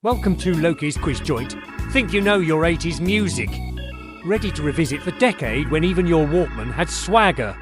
Welcome to Loki's Quiz Joint. Think you know your 80s music? Ready to revisit the decade when even your Walkman had swagger?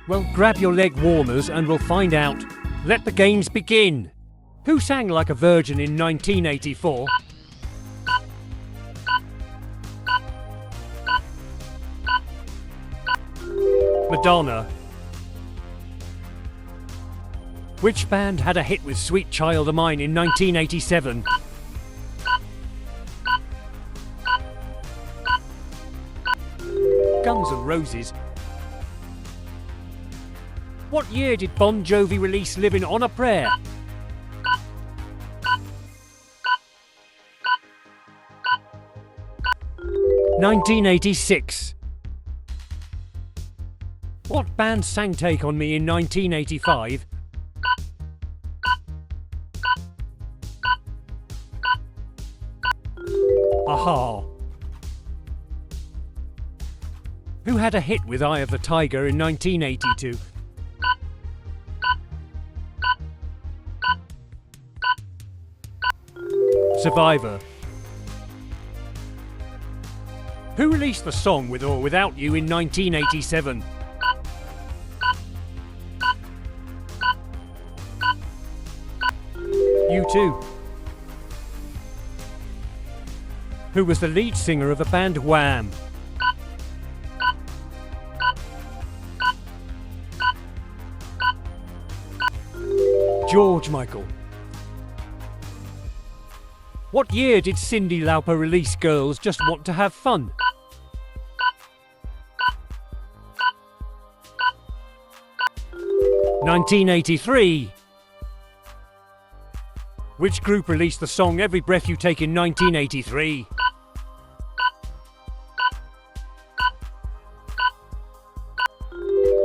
Well, grab your leg warmers and we'll find out. Let the games begin. Who sang Like a Virgin in 1984? Madonna. Which band had a hit with Sweet Child of Mine in 1987? Guns N' Roses. What year did Bon Jovi release Living on a Prayer? (1986). What band sang Take On Me in 1985? Aha. Who had a hit with Eye of the Tiger in 1982? Survivor. Who released the song With or Without You in 1987? U2. Who was the lead singer of the band Wham? George Michael. What year did Cyndi Lauper release Girls Just Want to Have Fun? (1983). Which group released the song Every Breath You Take in 1983?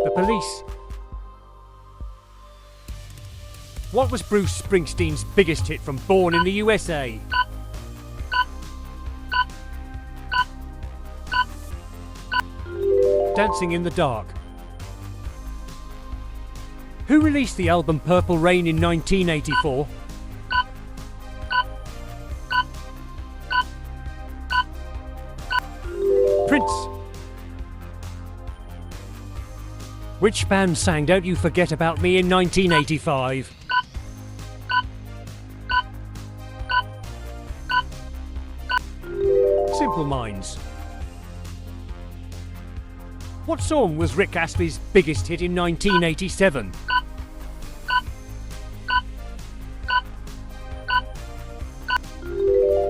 The Police. What was Bruce Springsteen's biggest hit from Born in the USA? Dancing in the Dark. Who released the album Purple Rain in 1984? Prince. Which band sang Don't You Forget About Me in 1985? Simple Minds. What song was Rick Astley's biggest hit in 1987?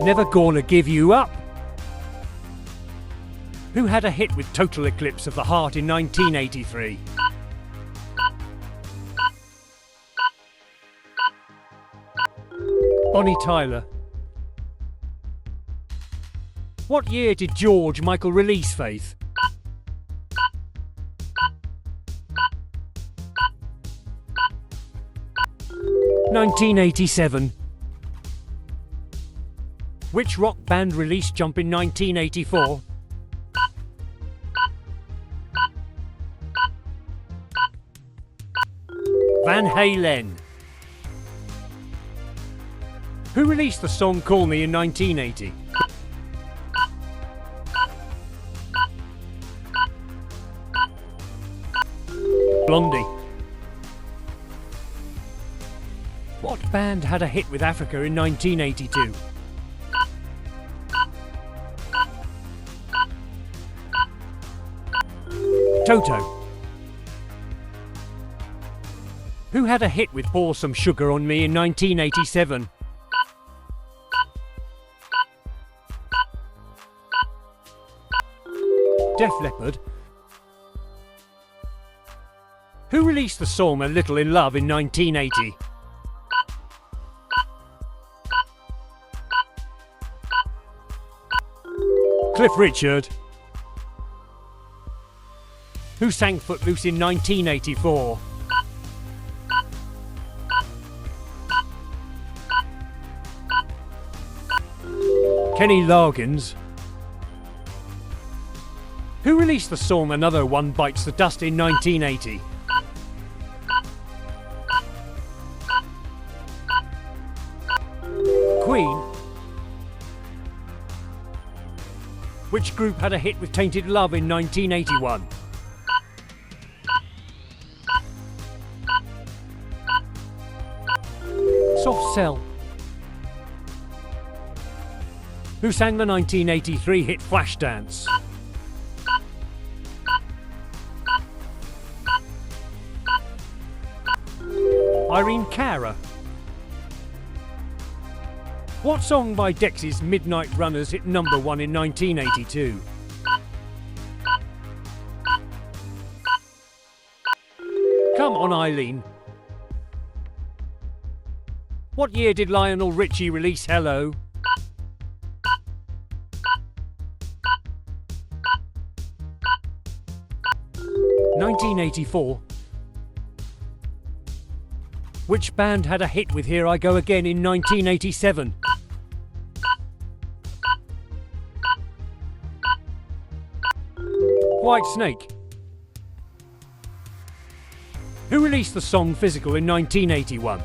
Never Gonna Give You Up. Who had a hit with Total Eclipse of the Heart in 1983? Bonnie Tyler. What year did George Michael release Faith? (1987). Which rock band released Jump in 1984? Van Halen. Who released the song Call Me in 1980? Blondie. What band had a hit with Africa in 1982? Toto. Who had a hit with Pour Some Sugar on Me in 1987? Def Leppard. Who released the song A Little in Love in 1980? Cliff Richard. Who sang Footloose in 1984? Kenny Loggins. Who released the song Another One Bites the Dust in 1980? Queen. Which group had a hit with Tainted Love in 1981? Soft Cell. Who sang the 1983 hit Flashdance? Irene Cara. What song by Dexys Midnight Runners hit number 1 in 1982? Come on, Eileen. What year did Lionel Richie release Hello? (1984). Which band had a hit with Here I Go Again in 1987? White Snake. Who released the song Physical in 1981?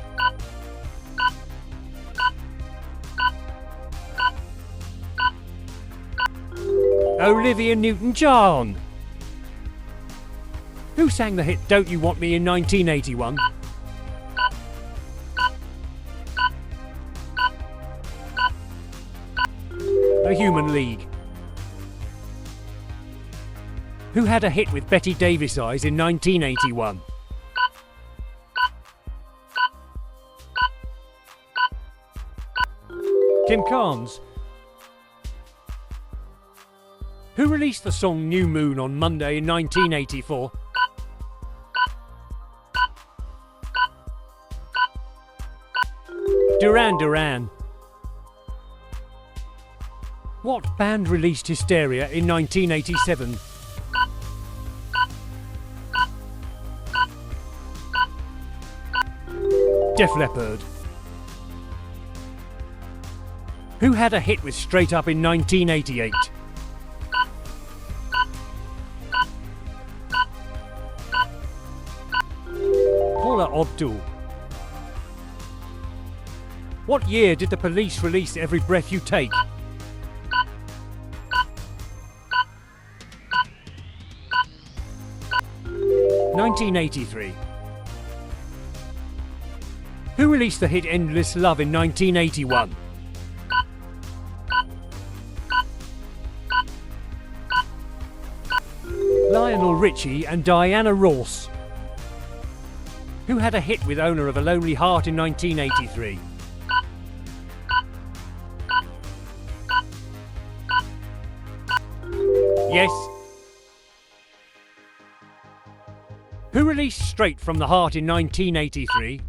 Olivia Newton-John. Who sang the hit Don't You Want Me in 1981? The Human League. Who had a hit with Betty Davis Eyes in 1981? Kim Carnes. Who released the song New Moon on Monday in 1984? Duran Duran. What band released Hysteria in 1987? Def Leppard. Who had a hit with Straight Up in 1988? Paula Abdul. What year did the Police release Every Breath You Take? (1983). Who released the hit Endless Love in 1981? Lionel Richie and Diana Ross. Who had a hit with Owner of a Lonely Heart in 1983? Yes. Who released Straight from the Heart in 1983?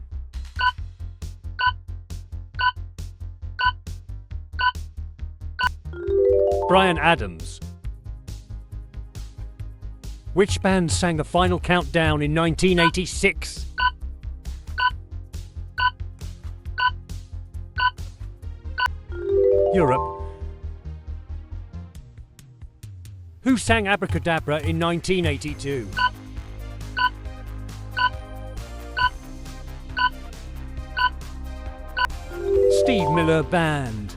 Bryan Adams. Which band sang The Final Countdown in 1986? Europe. Who sang Abracadabra in 1982? Steve Miller Band.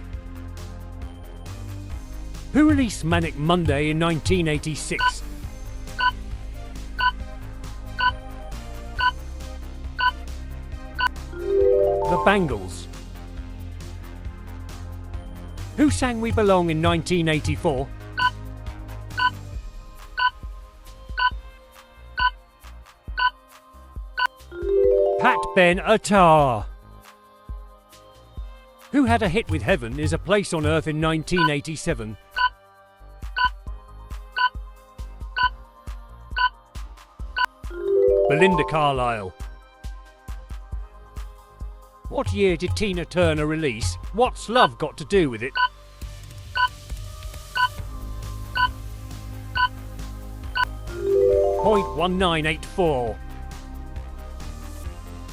Who released Manic Monday in 1986? The Bangles. Who sang We Belong in 1984? Pat Benatar. Who had a hit with Heaven is a Place on Earth in 1987? Belinda Carlisle. What year did Tina Turner release What's Love Got to Do with It? .1984.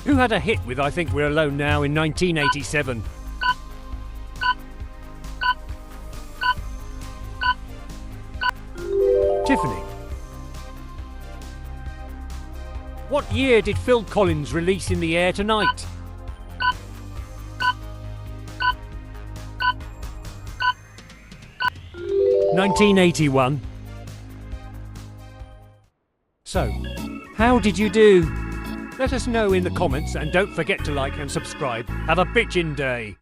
Who had a hit with I Think We're Alone Now in 1987? Tiffany. What year did Phil Collins release In the Air Tonight? 1981. So, how did you do? Let us know in the comments and don't forget to like and subscribe. Have a bitchin' day.